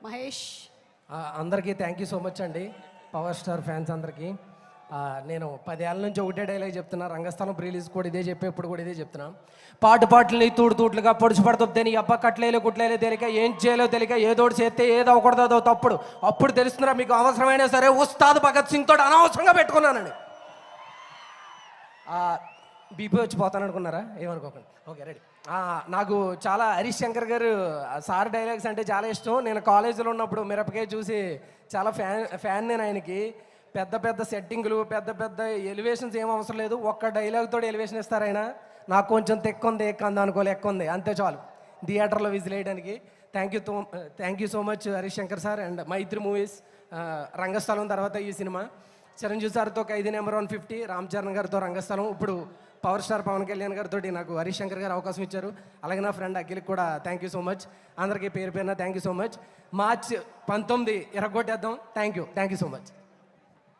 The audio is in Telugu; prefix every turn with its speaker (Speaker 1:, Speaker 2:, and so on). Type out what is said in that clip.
Speaker 1: మహేష్.
Speaker 2: అందరికీ థ్యాంక్ యూ సో మచ్ అండి, పవర్ స్టార్ ఫ్యాన్స్ అందరికీ. నేను 10 ఏళ్ళ నుంచి ఒకటే డైలాగ్ చెప్తున్నా, రంగస్థలం రిలీజ్ కూడా ఇదే చెప్పి ఇప్పుడు కూడా ఇదే చెప్తున్నా. పాటల్ని తూట్లుగా పొడిచి పడుతుంది, నీ అబ్బా కట్లేలో కుట్లేలో తెలియక ఏం చేయాలో తెలియక ఏదోటి చేస్తే ఏదో అవ్వకూడదు, అదో తప్పుడు. అప్పుడు తెలుస్తుందిరా మీకు అవసరమైనా సరే ఉస్తాద్ భగత్ సింగ్ తోటి అనవసరంగా పెట్టుకున్నానండి. బీపీ వచ్చి పోతాను అనుకున్నారా, ఏమనుకోకండి. Okay ready. నాకు చాలా హరీష్ శంకర్ గారు సార్ డైలాగ్స్ అంటే చాలా ఇష్టం. నేను కాలేజీలో ఉన్నప్పుడు మిరపకాయ చూసి చాలా ఫ్యాన్ నేను ఆయనకి. పెద్ద పెద్ద సెట్టింగులు, పెద్ద పెద్ద ఎలివేషన్స్ ఏం అవసరం లేదు, ఒక్క డైలాగ్ తోటి ఎలివేషన్ ఇస్తారు ఆయన. నాకు కొంచెం తెక్కుంది ఎక్కంది అనుకోలే, ఎక్కుంది అంతే చాలు థియేటర్లో విజిల్ వేయడానికి. Thank you so much Harish Shankar sir and Mythri movies. Rangasthalam తర్వాత ఈ సినిమా, చిరంజీవి సార్తో ఖైదీ నెంబర్ 150, రామ్ చరణ్ గారితో రంగస్థలం, ఇప్పుడు పవర్ స్టార్ పవన్ కళ్యాణ్ గారితో నాకు హరీష్ శంకర్ గారు అవకాశం ఇచ్చారు. అలాగే నా ఫ్రెండ్ అఖిల్కి కూడా థ్యాంక్ యూ సో మచ్. అందరికీ పేరు పేరున thank you so much. March 19 ఇరగొట్టేద్దాం. Thank you so much.